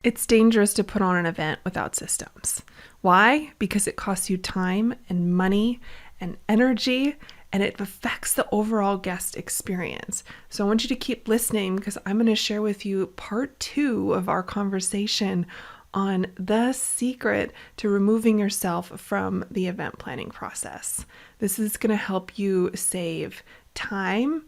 It's dangerous to put on an event without systems. Why? Because it costs you time and money and energy, and it affects the overall guest experience. So I want you to keep listening because I'm going to share with you part 2 of our conversation on the secret to removing yourself from the event planning process. This is going to help you save time,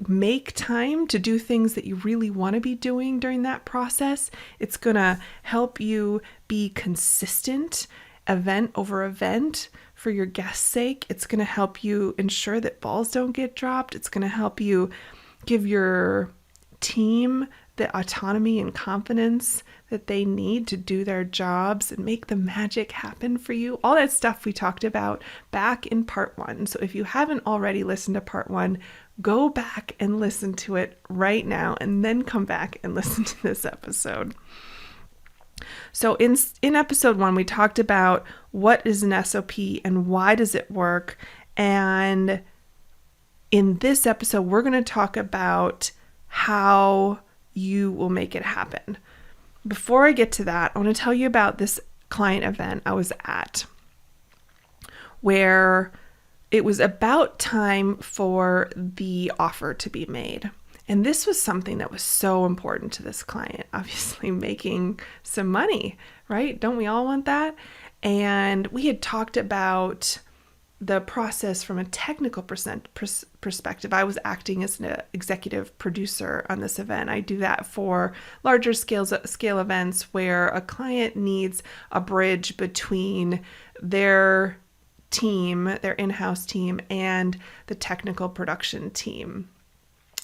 make time to do things that you really want to be doing during that process. It's going to help you be consistent event over event for your guest's sake. It's going to help you ensure that balls don't get dropped. It's going to help you give your team the autonomy and confidence that they need to do their jobs and make the magic happen for you. All that stuff we talked about back in part 1. So if you haven't already listened to part 1, go back and listen to it right now and then come back and listen to this episode. So in episode 1, we talked about what is an SOP and why does it work. And in this episode, we're going to talk about how you will make it happen. Before I get to that, I want to tell you about this client event I was at where it was about time for the offer to be made. And this was something that was so important to this client, obviously making some money, right? Don't we all want that? And we had talked about the process from a technical perspective. I was acting as an executive producer on this event. I do that for larger scale events where a client needs a bridge between their team, their in-house team, and the technical production team,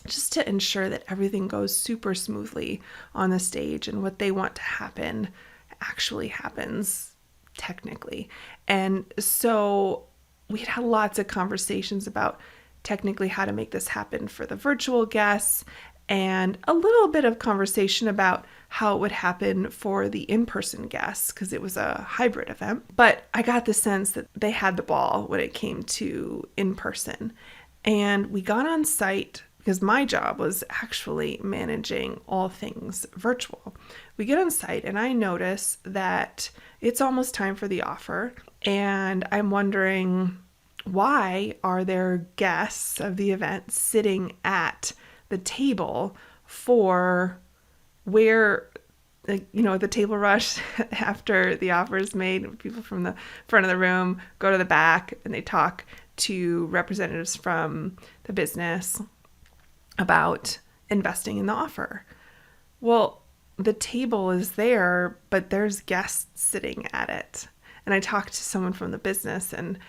just to ensure that everything goes super smoothly on the stage and what they want to happen actually happens technically. And so we had lots of conversations about technically how to make this happen for the virtual guests, and a little bit of conversation about how it would happen for the in-person guests because it was a hybrid event. But I got the sense that they had the ball when it came to in-person. And we got on site because my job was actually managing all things virtual. We get on site and I notice that it's almost time for the offer. And I'm wondering, why are there guests of the event sitting at the table for where, the table rush after the offer is made? People from the front of the room go to the back and they talk to representatives from the business about investing in the offer. Well, the table is there, but there's guests sitting at it. And I talked to someone from the business and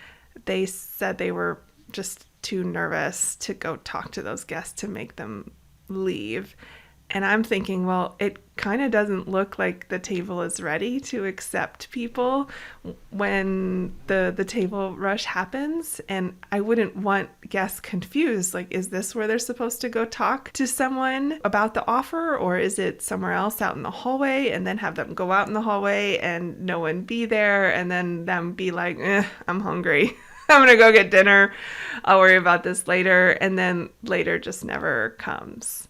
they said they were just too nervous to go talk to those guests to make them leave. And I'm thinking, well, it kind of doesn't look like the table is ready to accept people when the table rush happens. And I wouldn't want guests confused. Like, is this where they're supposed to go talk to someone about the offer? Or is it somewhere else out in the hallway, and then have them go out in the hallway and no one be there, and then them be like, I'm hungry. I'm going to go get dinner. I'll worry about this later. And then later just never comes.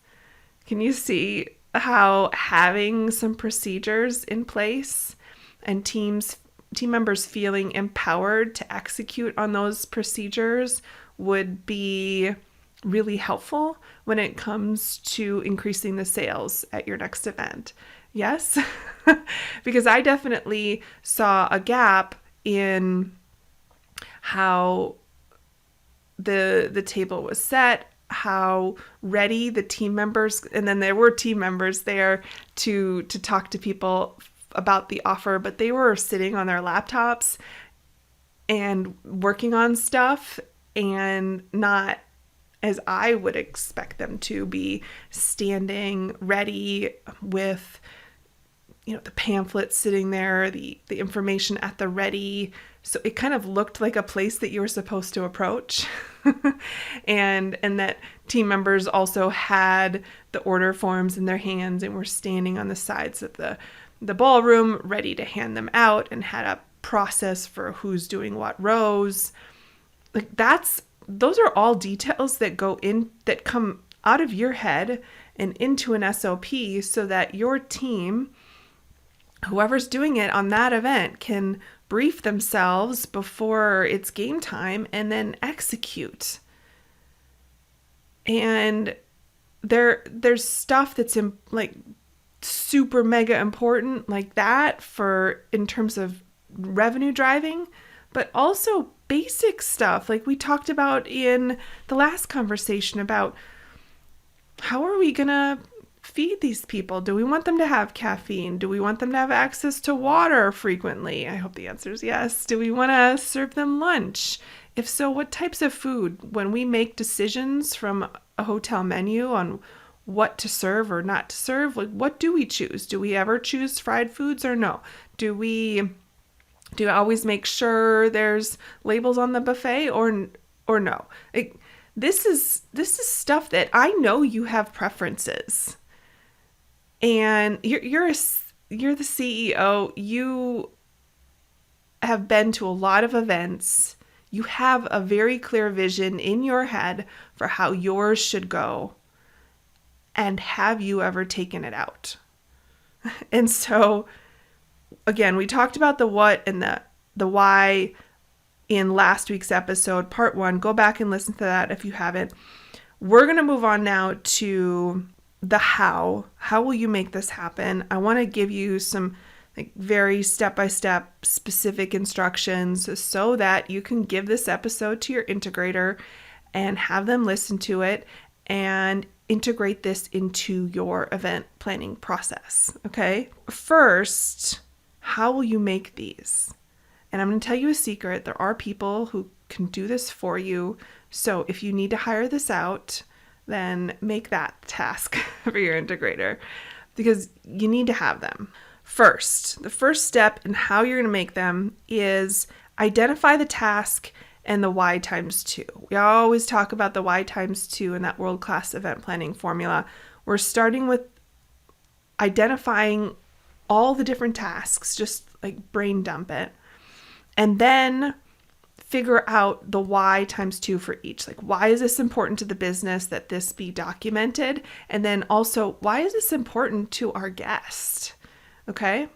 Can you see how having some procedures in place and team members feeling empowered to execute on those procedures would be really helpful when it comes to increasing the sales at your next event? Yes, because I definitely saw a gap in how the table was set, how ready the team members, and then there were team members there to talk to people about the offer, but they were sitting on their laptops and working on stuff, and not as I would expect them to be standing ready with the pamphlet sitting there, the information at the ready. So it kind of looked like a place that you were supposed to approach. and that team members also had the order forms in their hands and were standing on the sides of the ballroom ready to hand them out, and had a process for who's doing what rows. Like, those are all details that come out of your head and into an SOP so that your team whoever's doing it on that event can brief themselves before it's game time and then execute. And there's stuff that's like super mega important like that for in terms of revenue driving, but also basic stuff like we talked about in the last conversation about how are we gonna feed these people? Do we want them to have caffeine? Do we want them to have access to water frequently? I hope the answer is yes. Do we want to serve them lunch? If so, what types of food? When we make decisions from a hotel menu on what to serve or not to serve, like what do we choose? Do we ever choose fried foods or no? Do we always make sure there's labels on the buffet or no? This is stuff that I know you have preferences. And you're the CEO. You have been to a lot of events. You have a very clear vision in your head for how yours should go. And have you ever taken it out? And so, again, we talked about the what and the why in last week's episode, part 1. Go back and listen to that if you haven't. We're going to move on now to the how. How will you make this happen? I want to give you some very step-by-step specific instructions so that you can give this episode to your integrator and have them listen to it and integrate this into your event planning process. Okay? First, how will you make these? And I'm going to tell you a secret. There are people who can do this for you. So if you need to hire this out, then make that task for your integrator because you need to have them. First, the first step in how you're going to make them is identify the task and the Y times 2. We always talk about the Y times 2 in that world-class event planning formula. We're starting with identifying all the different tasks, just like brain dump it, and then figure out the why times 2 for each. Like, why is this important to the business that this be documented? And then also, why is this important to our guest? Okay.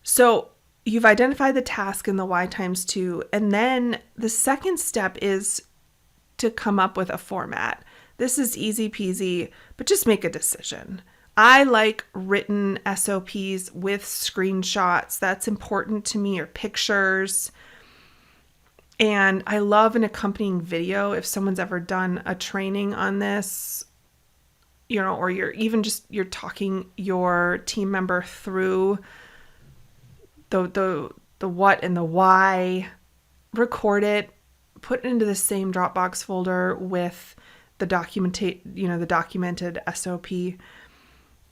So you've identified the task and the why times 2. And then the second step is to come up with a format. This is easy peasy, but just make a decision. I like written SOPs with screenshots. That's important to me, or pictures. And I love an accompanying video if someone's ever done a training on this, or you're talking your team member through the what and the why. Record it, put it into the same Dropbox folder with the documented SOP.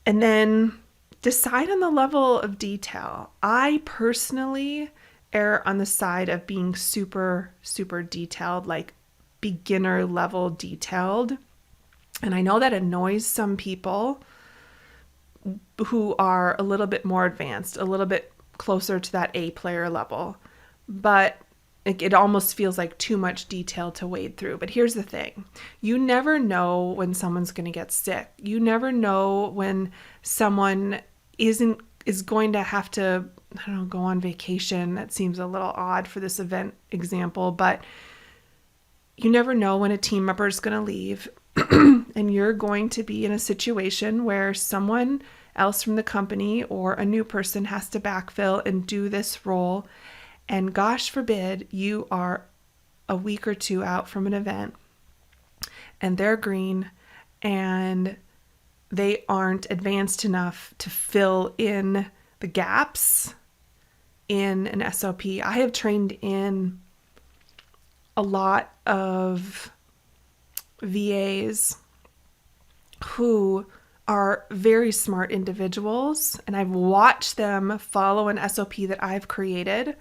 And then decide on the level of detail. I personally err on the side of being super, super detailed, like beginner level detailed. And I know that annoys some people who are a little bit more advanced, a little bit closer to that A player level. But it almost feels like too much detail to wade through. But here's the thing. You never know when someone's going to get sick. You never know when someone is going to have to, go on vacation. That seems a little odd for this event example, but you never know when a team member is going to leave and you're going to be in a situation where someone else from the company or a new person has to backfill and do this role. And gosh forbid you are a week or 2 out from an event and they're green and they aren't advanced enough to fill in the gaps in an SOP. I have trained in a lot of VAs who are very smart individuals, and I've watched them follow an SOP that I've created.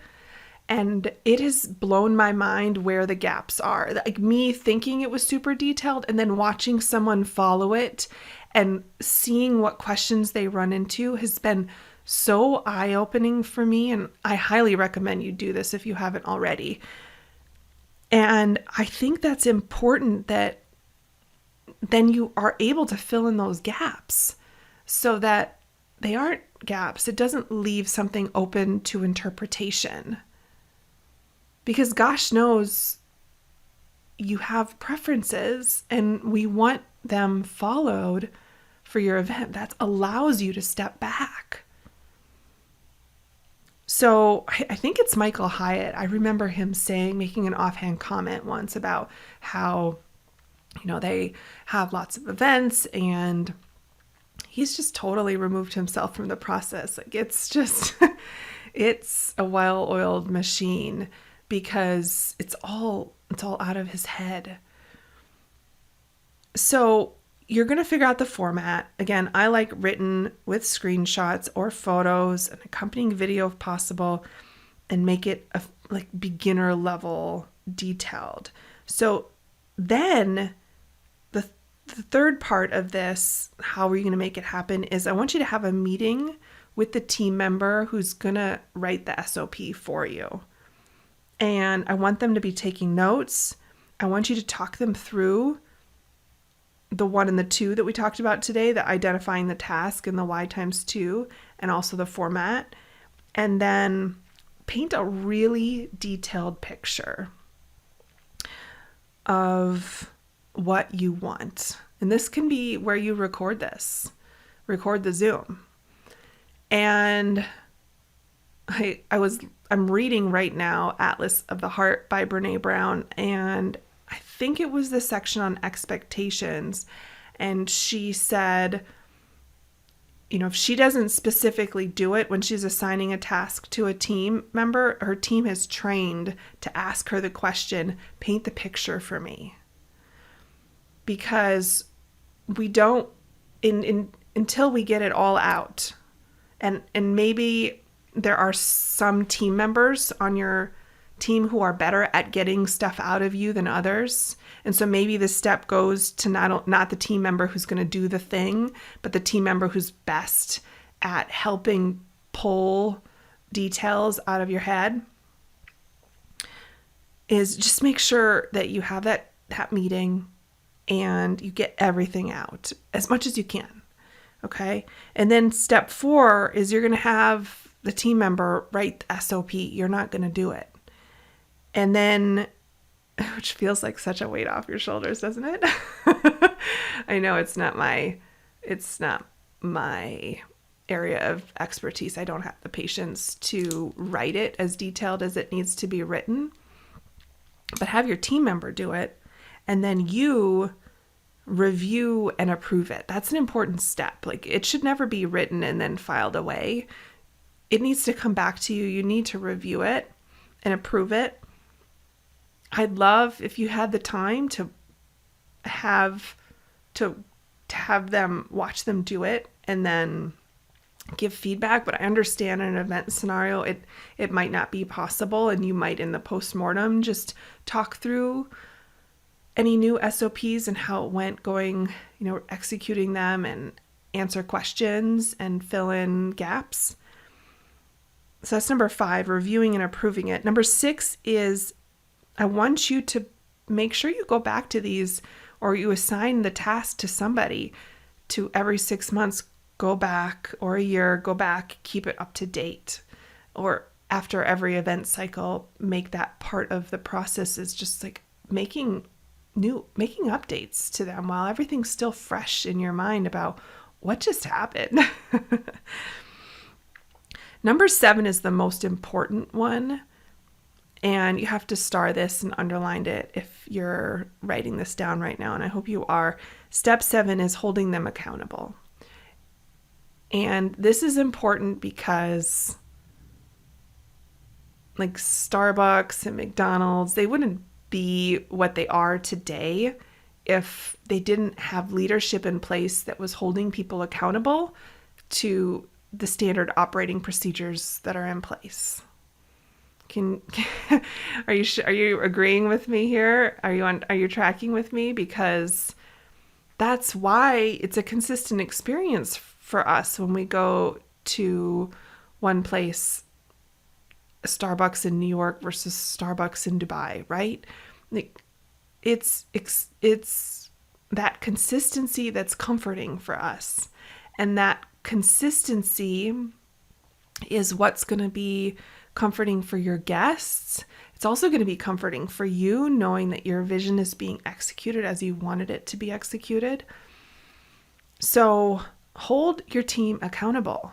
And it has blown my mind where the gaps are. Like me thinking it was super detailed and then watching someone follow it and seeing what questions they run into has been so eye-opening for me. And I highly recommend you do this if you haven't already. And I think that's important that then you are able to fill in those gaps so that they aren't gaps. It doesn't leave something open to interpretation. Because gosh knows you have preferences and we want them followed for your event. That allows you to step back. So I think it's Michael Hyatt. I remember him making an offhand comment once about how, they have lots of events and he's just totally removed himself from the process. Like it's just, it's a well-oiled machine because it's all out of his head. So you're going to figure out the format. Again, I like written with screenshots or photos, an accompanying video if possible, and make it like beginner level detailed. So then the third part of this, how are you going to make it happen, is I want you to have a meeting with the team member who's going to write the SOP for you. And I want them to be taking notes. I want you to talk them through the 1 and the 2 that we talked about today, the identifying the task and the Y times 2, and also the format. And then paint a really detailed picture of what you want. And this can be where you record the Zoom. And I'm reading right now Atlas of the Heart by Brene Brown, and I think it was the section on expectations. And she said, if she doesn't specifically do it when she's assigning a task to a team member, her team has trained to ask her the question, paint the picture for me. Because we don't, until we get it all out. And maybe there are some team members on your team who are better at getting stuff out of you than others. And so maybe the step goes to not the team member who's going to do the thing, but the team member who's best at helping pull details out of your head. Is just make sure that you have that meeting and you get everything out as much as you can. Okay. And then step 4 is you're going to have the team member write the SOP. You're not going to do it. And then, which feels like such a weight off your shoulders, doesn't it? I know it's not my area of expertise. I don't have the patience to write it as detailed as it needs to be written. But have your team member do it, and then you review and approve it. That's an important step. Like, it should never be written and then filed away. It needs to come back to you. You need to review it and approve it. I'd love if you had the time to have them watch them do it and then give feedback, but I understand in an event scenario it might not be possible, and you might in the postmortem just talk through any new SOPs and how it went executing them and answer questions and fill in gaps. So that's number 5, reviewing and approving it. Number 6 is I want you to make sure you go back to these, or you assign the task to somebody to every 6 months go back, or a year, go back, keep it up to date. Or after every event cycle, make that part of the process is just like making updates to them while everything's still fresh in your mind about what just happened. Number 7 is the most important one. And you have to star this and underline it if you're writing this down right now. And I hope you are. Step 7 is holding them accountable. And this is important because like Starbucks and McDonald's, they wouldn't be what they are today if they didn't have leadership in place that was holding people accountable to the standard operating procedures that are in place. Are you agreeing with me here? Are you tracking with me? Because that's why it's a consistent experience for us when we go to one place, Starbucks in New York versus Starbucks in Dubai, right? Like it's that consistency that's comforting for us. And that consistency is what's going to be comforting for your guests. It's also going to be comforting for you, knowing that your vision is being executed as you wanted it to be executed. So hold your team accountable.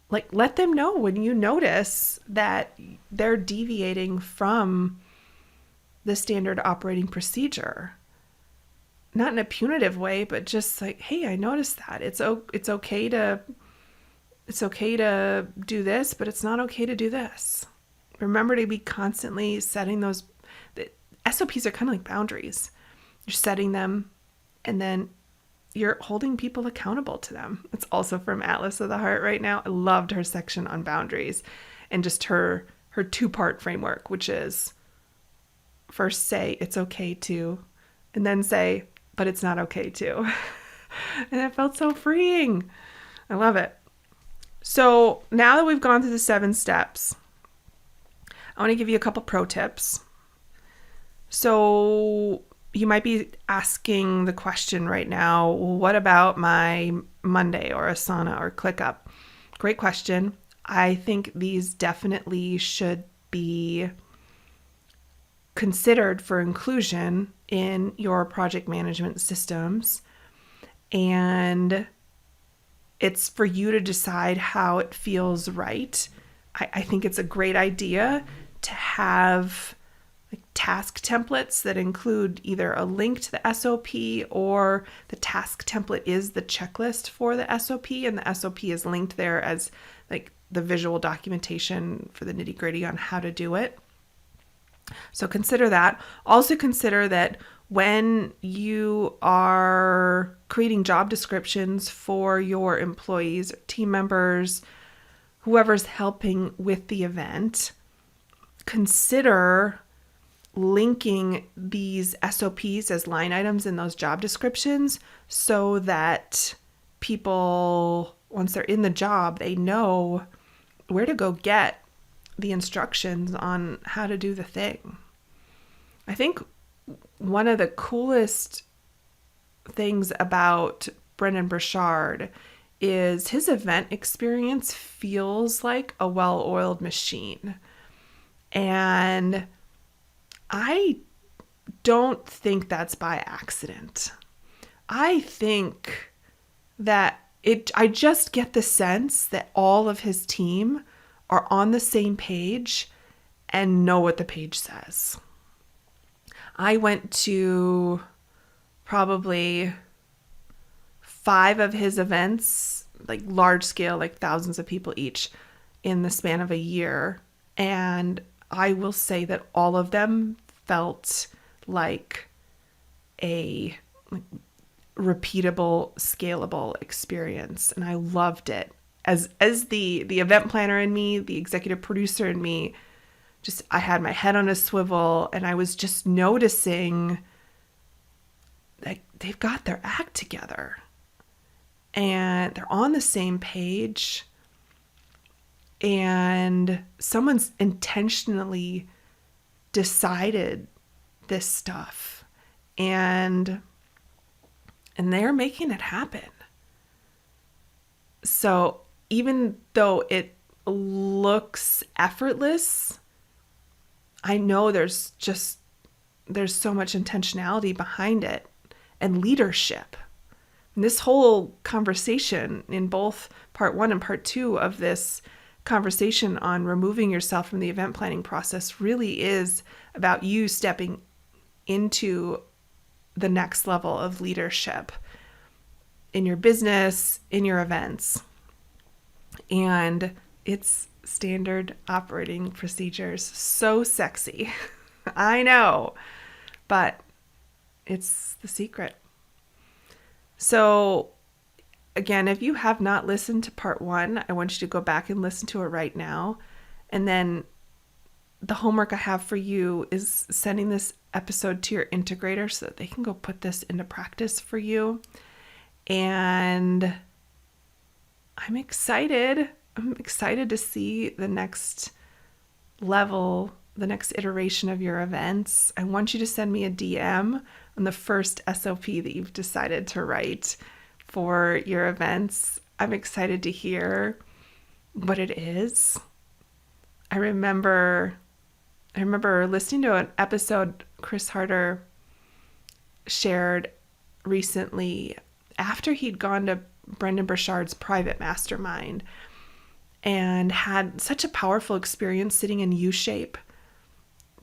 Like, let them know when you notice that they're deviating from the standard operating procedure. Not in a punitive way, but just like, hey, I noticed that. It's okay to do this, but it's not okay to do this. Remember to be constantly setting those. The SOPs are kind of like boundaries. You're setting them, and then you're holding people accountable to them. It's also from Atlas of the Heart right now. I loved her section on boundaries and just her two-part framework, which is first say it's okay to, and then say, but it's not okay to. And it felt so freeing. I love it. So now that we've gone through the 7 steps, I want to give you a couple pro tips. So you might be asking the question right now, well, what about my Monday or Asana or ClickUp? Great question. I think these definitely should be considered for inclusion in your project management systems. And it's for you to decide how it feels right. I think it's a great idea to have like task templates that include either a link to the SOP, or the task template is the checklist for the SOP, and the SOP is linked there as like the visual documentation for the nitty-gritty on how to do it. So consider that. Also consider that when you are creating job descriptions for your employees, team members, whoever's helping with the event, consider linking these SOPs as line items in those job descriptions so that people, once they're in the job, they know where to go get the instructions on how to do the thing. I think one of the coolest things about Brendan Burchard is his event experience feels like a well-oiled machine. And I don't think that's by accident. I think that I just get the sense that all of his team are on the same page and know what the page says. I went to probably 5 of his events, like large scale, like thousands of people each, in the span of a year. And I will say that all of them felt like a repeatable, scalable experience. And I loved it. As the event planner in me, the executive producer in me, just I had my head on a swivel, and I was just noticing that they've got their act together and they're on the same page, and someone's intentionally decided this stuff, and they're making it happen. So even though it looks effortless, I know there's so much intentionality behind it and leadership. And this whole conversation in both part 1 and part 2 of this conversation on removing yourself from the event planning process really is about you stepping into the next level of leadership in your business, in your events. And it's standard operating procedures. So sexy. I know, but it's the secret. So again, if you have not listened to part 1, I want you to go back and listen to it right now. And then the homework I have for you is sending this episode to your integrator so that they can go put this into practice for you. And I'm excited. I'm excited to see the next level, the next iteration of your events. I want you to send me a DM on the first SOP that you've decided to write for your events. I'm excited to hear what it is. I remember listening to an episode Chris Harder shared recently after he'd gone to Brendan Burchard's private mastermind and had such a powerful experience sitting in U-shape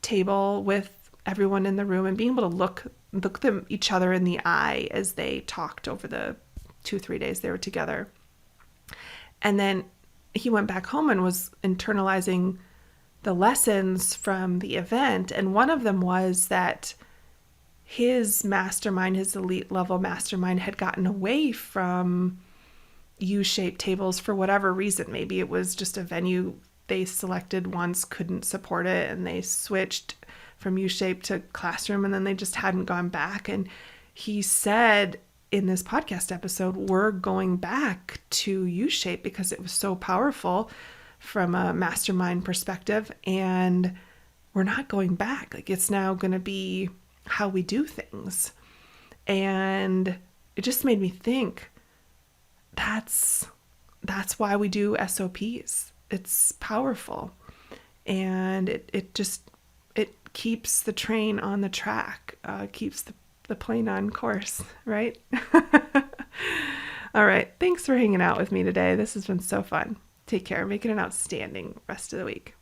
table with everyone in the room and being able to look them each other in the eye as they talked over the 2-3 days they were together. And then he went back home and was internalizing the lessons from the event. And one of them was that his mastermind, his elite level mastermind, had gotten away from U-shaped tables for whatever reason. Maybe it was just a venue they selected once couldn't support it and they switched from U-shaped to classroom, and then they just hadn't gone back. And he said in this podcast episode, we're going back to U-shape because it was so powerful from a mastermind perspective, and we're not going back. Like, it's now going to be how we do things. And it just made me think, that's why we do SOPs. It's powerful, and it keeps the train on the track, keeps the plane on course, right? All right. Thanks for hanging out with me today. This has been so fun. Take care. Make it an outstanding rest of the week.